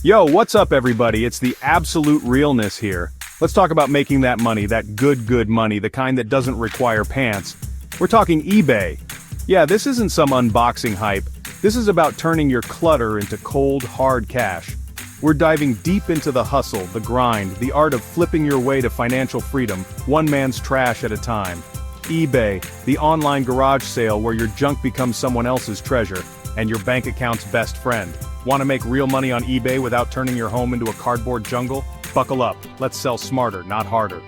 Yo, what's up everybody? It's the absolute realness here. Let's talk about making that money, that good money, the kind that doesn't require pants. We're talking eBay. Yeah, this isn't some unboxing hype. This is about turning your clutter into cold, hard cash. We're diving deep into the hustle, the grind, the art of flipping your way to financial freedom, one man's trash at a time. eBay, the online garage sale where your junk becomes someone else's treasure, and your bank account's best friend. Want to make real money on eBay without turning your home into a cardboard jungle? Buckle up, let's sell smarter, not harder.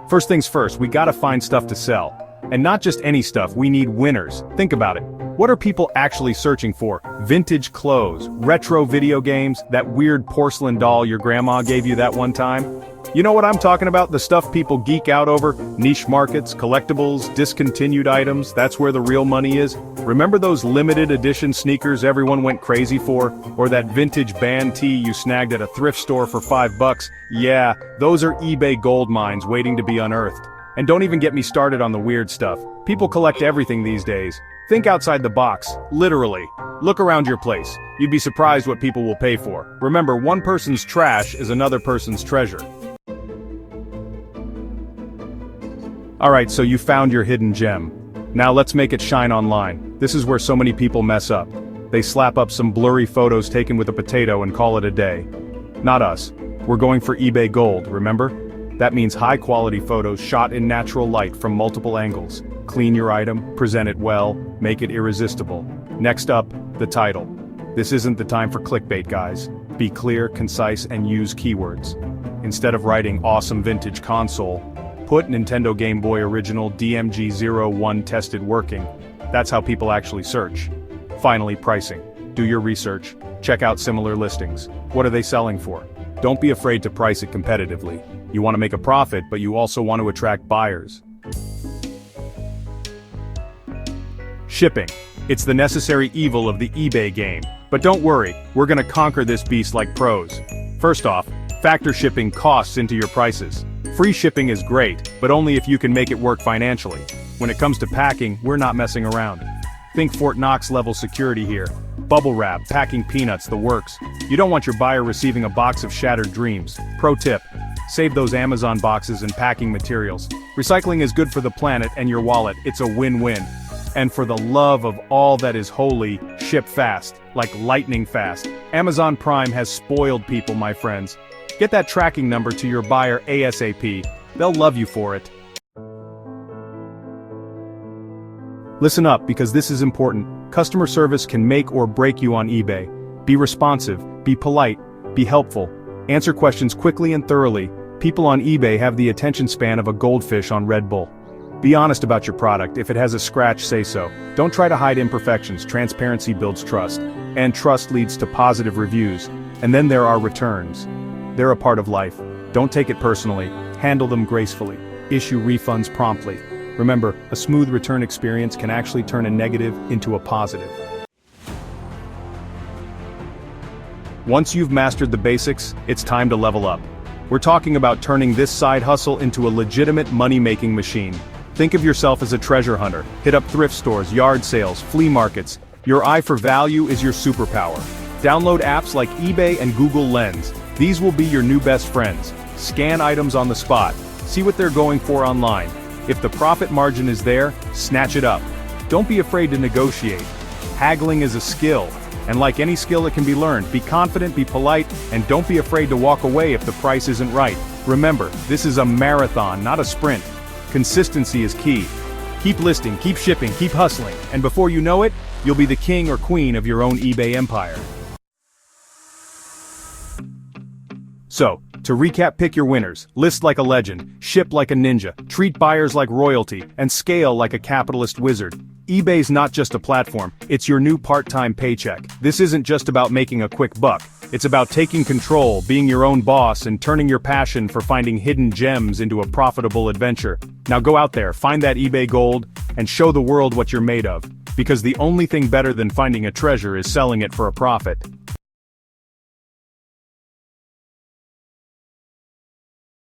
First things first, we gotta find stuff to sell. And not just any stuff, we need winners. Think about it. What are people actually searching for? Vintage clothes, retro video games, that weird porcelain doll your grandma gave you that one time? You know what I'm talking about? The stuff people geek out over? Niche markets, collectibles, discontinued items, that's where the real money is. Remember those limited edition sneakers everyone went crazy for? Or that vintage band tee you snagged at a thrift store for $5? Yeah, those are eBay gold mines waiting to be unearthed. And don't even get me started on the weird stuff. People collect everything these days. Think outside the box, literally. Look around your place. You'd be surprised what people will pay for. Remember, one person's trash is another person's treasure. Alright, so you found your hidden gem. Now let's make it shine online. This is where so many people mess up. They slap up some blurry photos taken with a potato and call it a day. Not us. We're going for eBay Gold, remember? That means high-quality photos shot in natural light from multiple angles. Clean your item, present it well, make it irresistible. Next up, the title. This isn't the time for clickbait, guys. Be clear, concise, and use keywords. Instead of writing awesome vintage console, put Nintendo Game Boy Original DMG01 tested working. That's how people actually search. Finally, pricing. Do your research. Check out similar listings. What are they selling for? Don't be afraid to price it competitively. You want to make a profit, but you also want to attract buyers. Shipping. It's the necessary evil of the eBay game. But don't worry, we're gonna conquer this beast like pros. First off, factor shipping costs into your prices. Free shipping is great, but only if you can make it work financially. When it comes to packing, we're not messing around. Think Fort Knox level security here. Bubble wrap, packing peanuts, the works. You don't want your buyer receiving a box of shattered dreams. Pro tip. Save those Amazon boxes and packing materials. Recycling is good for the planet and your wallet, it's a win-win. And for the love of all that is holy, ship fast, like lightning fast. Amazon Prime has spoiled people, my friends. Get that tracking number to your buyer ASAP. They'll love you for it. Listen up, because this is important. Customer service can make or break you on eBay. Be responsive, be polite, be helpful. Answer questions quickly and thoroughly. People on eBay have the attention span of a goldfish on Red Bull. Be honest about your product. If it has a scratch, say so. Don't try to hide imperfections. Transparency builds trust. And trust leads to positive reviews. And then there are returns. They're a part of life. Don't take it personally. Handle them gracefully. Issue refunds promptly. Remember, a smooth return experience can actually turn a negative into a positive. Once you've mastered the basics, it's time to level up. We're talking about turning this side hustle into a legitimate money-making machine. Think of yourself as a treasure hunter. Hit up thrift stores, yard sales, flea markets. Your eye for value is your superpower. Download apps like eBay and Google Lens. These will be your new best friends. Scan items on the spot. See what they're going for online. If the profit margin is there, snatch it up. Don't be afraid to negotiate. Haggling is a skill. And like any skill that can be learned, be confident, be polite, and don't be afraid to walk away if the price isn't right. Remember, this is a marathon, not a sprint. Consistency is key. Keep listing, keep shipping, keep hustling, and before you know it, you'll be the king or queen of your own eBay empire. So, to recap, pick your winners, list like a legend, ship like a ninja, treat buyers like royalty, and scale like a capitalist wizard. eBay's not just a platform, it's your new part-time paycheck. This isn't just about making a quick buck. It's about taking control, being your own boss, and turning your passion for finding hidden gems into a profitable adventure. Now go out there, find that eBay gold, and show the world what you're made of. Because the only thing better than finding a treasure is selling it for a profit.